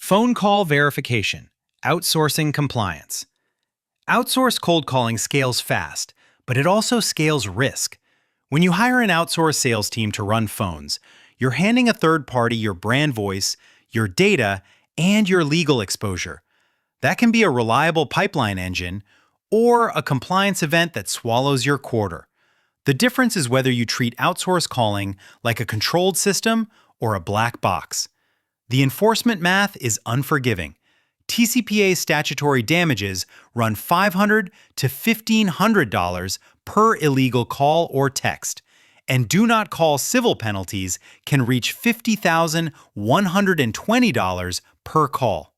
Phone call verification, outsourcing compliance. Outsourced cold calling scales fast, but it also scales risk. When you hire an outsourced sales team to run phones, you're handing a third party your brand voice, your data, and your legal exposure. That can be a reliable pipeline engine or a compliance event that swallows your quarter. The difference is whether you treat outsourced calling like a controlled system or a black box. The enforcement math is unforgiving. TCPA statutory damages run $500 to $1,500 per illegal call or text, and do not call civil penalties can reach $50,120 per call.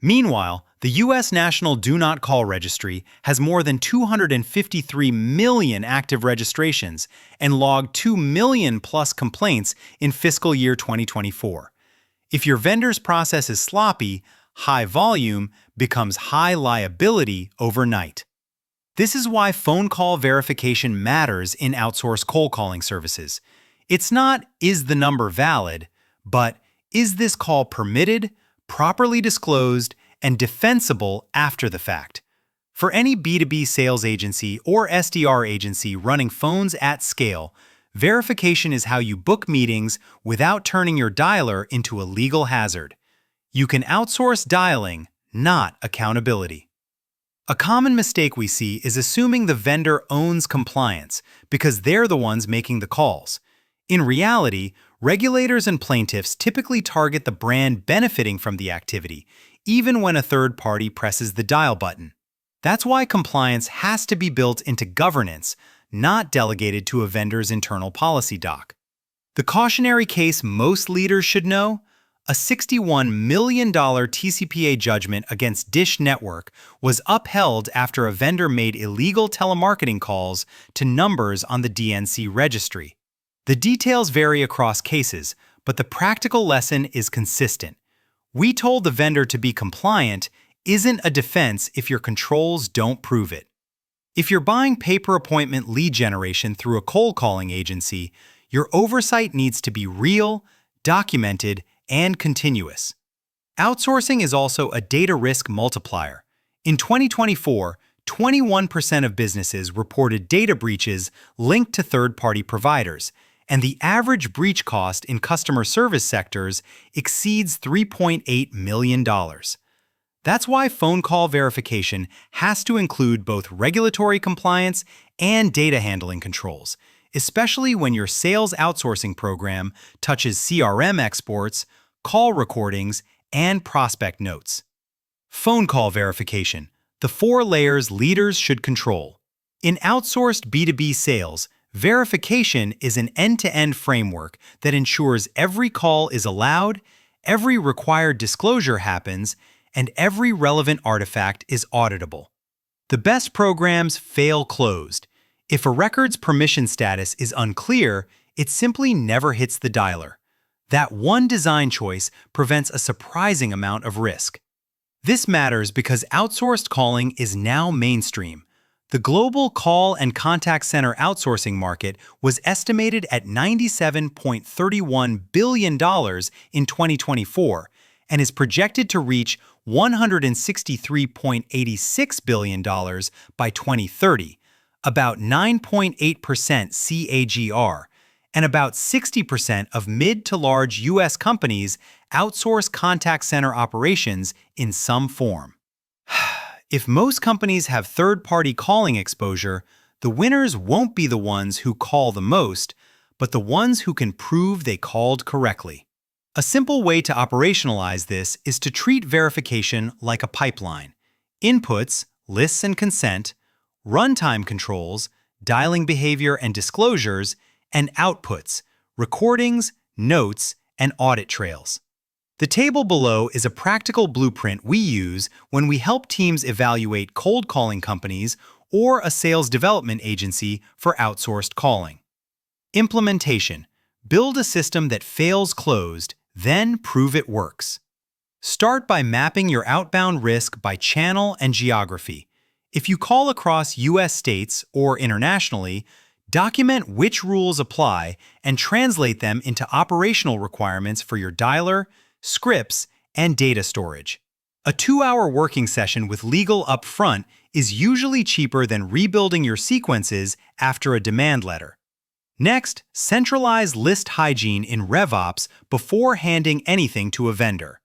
Meanwhile, the U.S. National Do Not Call Registry has more than 253 million active registrations and logged 2 million plus complaints in fiscal year 2024. If your vendor's process is sloppy, high volume becomes high liability overnight. This is why phone call verification matters in outsourced cold calling services. It's not, is the number valid, but is this call permitted, properly disclosed, and defensible after the fact? For any B2B sales agency or SDR agency running phones at scale, verification is how you book meetings without turning your dialer into a legal hazard. You can outsource dialing, not accountability. A common mistake we see is assuming the vendor owns compliance because they're the ones making the calls. In reality, regulators and plaintiffs typically target the brand benefiting from the activity, even when a third party presses the dial button. That's why compliance has to be built into governance, not delegated to a vendor's internal policy doc. The cautionary case most leaders should know: a $61 million TCPA judgment against Dish Network was upheld after a vendor made illegal telemarketing calls to numbers on the DNC registry. The details vary across cases, but the practical lesson is consistent. We told the vendor to be compliant isn't a defense if your controls don't prove it. If you're buying pay-per-appointment lead generation through a cold calling agency, your oversight needs to be real, documented, and continuous. Outsourcing is also a data risk multiplier. In 2024, 21% of businesses reported data breaches linked to third-party providers, and the average breach cost in customer service sectors exceeds $3.8 million. That's why phone call verification has to include both regulatory compliance and data handling controls, especially when your sales outsourcing program touches CRM exports, call recordings, and prospect notes. Phone call verification, the 4 layers leaders should control. In outsourced B2B sales, verification is an end-to-end framework that ensures every call is allowed, every required disclosure happens, and every relevant artifact is auditable. The best programs fail closed. If a record's permission status is unclear, it simply never hits the dialer. That one design choice prevents a surprising amount of risk. This matters because outsourced calling is now mainstream. The global call and contact center outsourcing market was estimated at $97.31 billion in 2024 and is projected to reach $163.86 billion by 2030, about 9.8% CAGR, and about 60% of mid to large U.S. companies outsource contact center operations in some form. If most companies have third-party calling exposure, the winners won't be the ones who call the most, but the ones who can prove they called correctly. A simple way to operationalize this is to treat verification like a pipeline. Inputs, lists and consent, runtime controls, dialing behavior and disclosures, and outputs, recordings, notes, and audit trails. The table below is a practical blueprint we use when we help teams evaluate cold calling companies or a sales development agency for outsourced calling. Implementation: build a system that fails closed, then prove it works. Start by mapping your outbound risk by channel and geography. If you call across U.S. states or internationally, document which rules apply and translate them into operational requirements for your dialer, scripts, and data storage. A 2-hour working session with legal up front is usually cheaper than rebuilding your sequences after a demand letter. Next, centralize list hygiene in RevOps before handing anything to a vendor.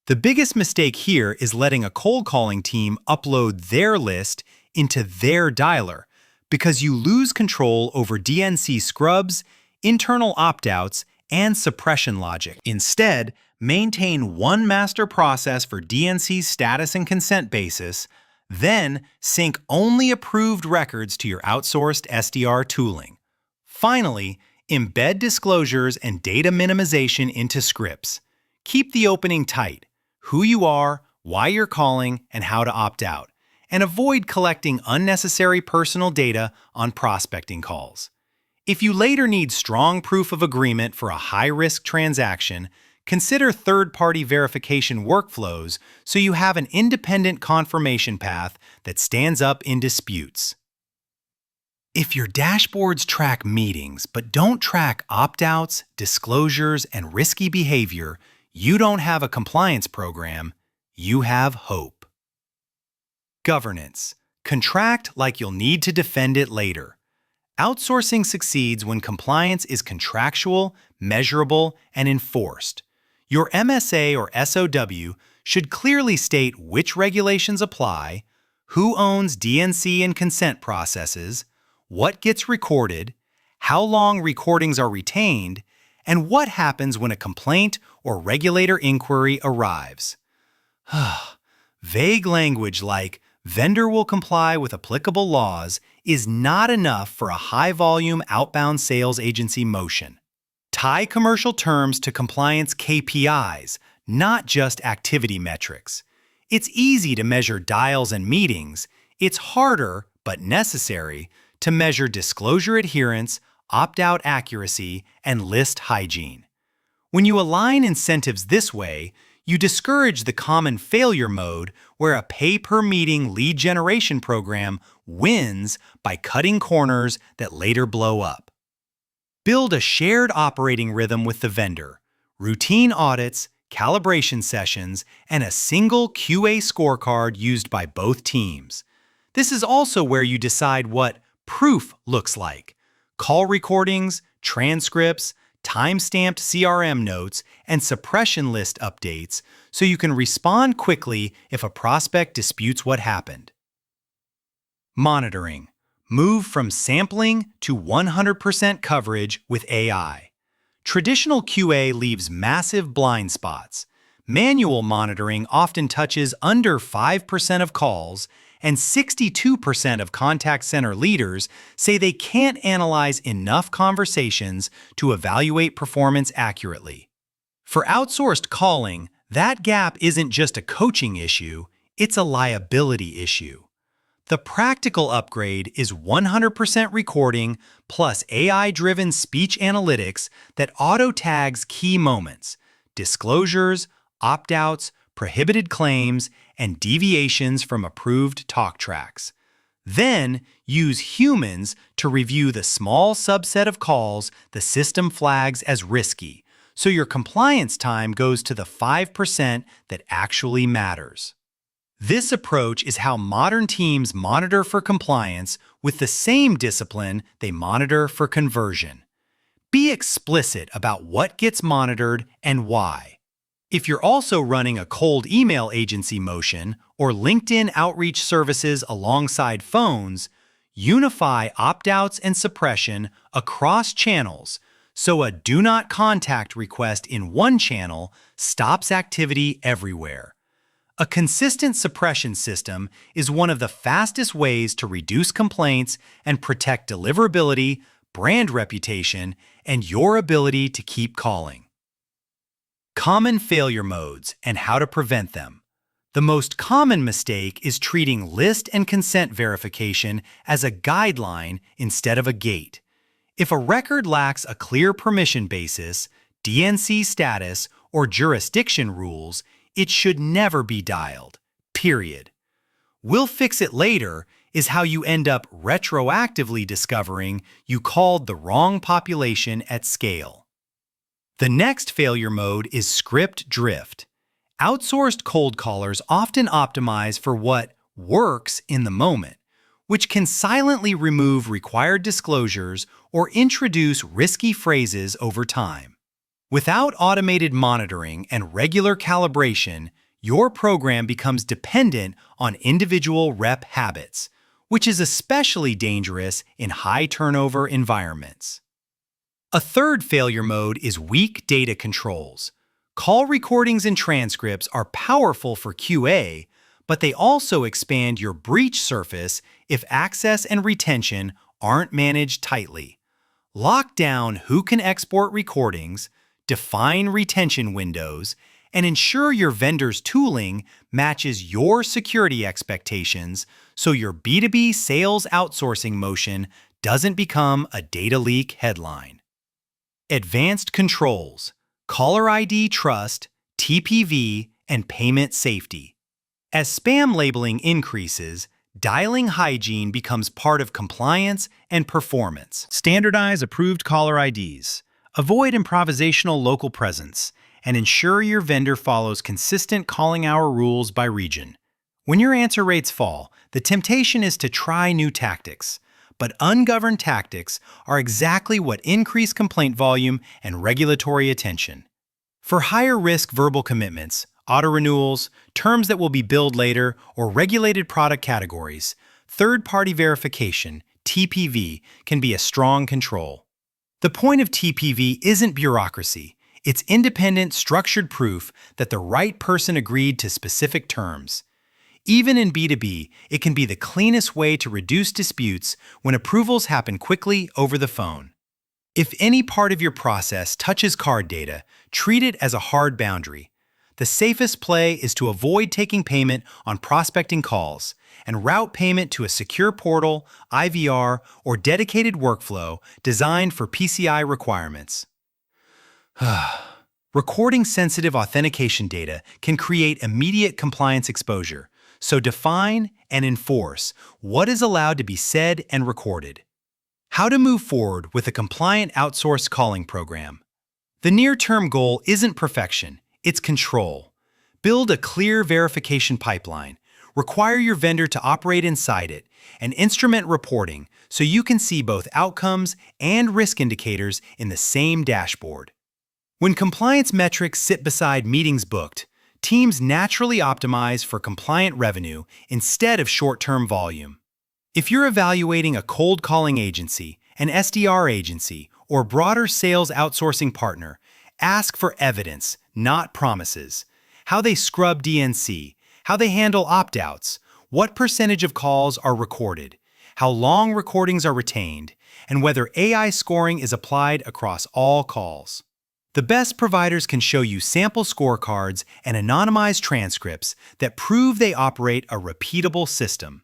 The biggest mistake here is letting a cold calling team upload their list into their dialer, because you lose control over DNC scrubs, internal opt-outs, and suppression logic. Instead, maintain one master process for DNC status and consent basis, then sync only approved records to your outsourced SDR tooling. Finally, embed disclosures and data minimization into scripts. Keep the opening tight: who you are, why you're calling, and how to opt out, and avoid collecting unnecessary personal data on prospecting calls. If you later need strong proof of agreement for a high-risk transaction, consider third-party verification workflows so you have an independent confirmation path that stands up in disputes. If your dashboards track meetings but don't track opt-outs, disclosures, and risky behavior, you don't have a compliance program, you have hope. Governance. Contract like you'll need to defend it later. Outsourcing succeeds when compliance is contractual, measurable, and enforced. Your MSA or SOW should clearly state which regulations apply, who owns DNC and consent processes, what gets recorded, how long recordings are retained, and what happens when a complaint or regulator inquiry arrives. Vague language like vendor will comply with applicable laws is not enough for a high-volume outbound sales agency motion. Tie commercial terms to compliance KPIs, not just activity metrics. It's easy to measure dials and meetings. It's harder, but necessary, to measure disclosure adherence, opt-out accuracy, and list hygiene. When you align incentives this way, you discourage the common failure mode where a pay-per-meeting lead generation program wins by cutting corners that later blow up. Build a shared operating rhythm with the vendor, routine audits, calibration sessions, and a single QA scorecard used by both teams. This is also where you decide what proof looks like: call recordings, transcripts, time-stamped CRM notes, and suppression list updates so you can respond quickly if a prospect disputes what happened. Monitoring. Move from sampling to 100% coverage with AI. Traditional QA leaves massive blind spots. Manual monitoring often touches under 5% of calls, and 62% of contact center leaders say they can't analyze enough conversations to evaluate performance accurately. For outsourced calling, that gap isn't just a coaching issue, it's a liability issue. The practical upgrade is 100% recording plus AI-driven speech analytics that auto-tags key moments, disclosures, opt-outs, prohibited claims, and deviations from approved talk tracks. Then use humans to review the small subset of calls the system flags as risky, so your compliance time goes to the 5% that actually matters. This approach is how modern teams monitor for compliance with the same discipline they monitor for conversion. Be explicit about what gets monitored and why. If you're also running a cold email agency motion or LinkedIn outreach services alongside phones, unify opt-outs and suppression across channels so a do not contact request in one channel stops activity everywhere. A consistent suppression system is one of the fastest ways to reduce complaints and protect deliverability, brand reputation, and your ability to keep calling. Common failure modes and how to prevent them. The most common mistake is treating list and consent verification as a guideline instead of a gate. If a record lacks a clear permission basis, DNC status, or jurisdiction rules, it should never be dialed, period. "We'll fix it later" is how you end up retroactively discovering you called the wrong population at scale. The next failure mode is script drift. Outsourced cold callers often optimize for what works in the moment, which can silently remove required disclosures or introduce risky phrases over time. Without automated monitoring and regular calibration, your program becomes dependent on individual rep habits, which is especially dangerous in high-turnover environments. A third failure mode is weak data controls. Call recordings and transcripts are powerful for QA, but they also expand your breach surface if access and retention aren't managed tightly. Lock down who can export recordings, define retention windows, and ensure your vendor's tooling matches your security expectations so your B2B sales outsourcing motion doesn't become a data leak headline. Advanced controls, caller ID trust, TPV, and payment safety. As spam labeling increases, dialing hygiene becomes part of compliance and performance. Standardize approved caller IDs. Avoid improvisational local presence, and ensure your vendor follows consistent calling hour rules by region. When your answer rates fall, the temptation is to try new tactics. But ungoverned tactics are exactly what increase complaint volume and regulatory attention. For higher-risk verbal commitments, auto-renewals, terms that will be billed later, or regulated product categories, third-party verification, TPV, can be a strong control. The point of TPV isn't bureaucracy. It's independent, structured proof that the right person agreed to specific terms. Even in B2B, it can be the cleanest way to reduce disputes when approvals happen quickly over the phone. If any part of your process touches card data, treat it as a hard boundary. The safest play is to avoid taking payment on prospecting calls and route payment to a secure portal, IVR, or dedicated workflow designed for PCI requirements. Recording sensitive authentication data can create immediate compliance exposure, so define and enforce what is allowed to be said and recorded. How to move forward with a compliant outsourced calling program. The near-term goal isn't perfection, it's control. Build a clear verification pipeline, require your vendor to operate inside it, and instrument reporting so you can see both outcomes and risk indicators in the same dashboard. When compliance metrics sit beside meetings booked, teams naturally optimize for compliant revenue instead of short-term volume. If you're evaluating a cold calling agency, an SDR agency, or broader sales outsourcing partner, ask for evidence, not promises. How they scrub DNC, how they handle opt-outs, what percentage of calls are recorded, how long recordings are retained, and whether AI scoring is applied across all calls. The best providers can show you sample scorecards and anonymized transcripts that prove they operate a repeatable system.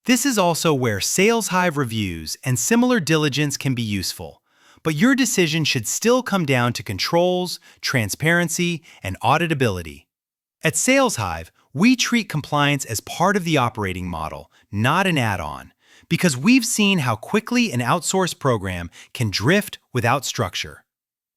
This is also where SalesHive reviews and similar diligence can be useful, but your decision should still come down to controls, transparency, and auditability. At SalesHive, we treat compliance as part of the operating model, not an add-on, because we've seen how quickly an outsourced program can drift without structure.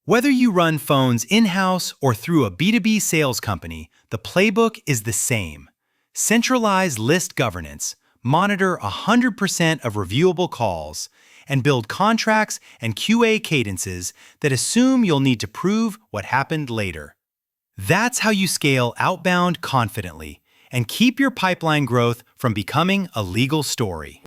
Whether you run phones in-house or through a B2B sales company, the playbook is the same. Centralize list governance, monitor 100% of reviewable calls, and build contracts and QA cadences that assume you'll need to prove what happened later. That's how you scale outbound confidently and keep your pipeline growth from becoming a legal story.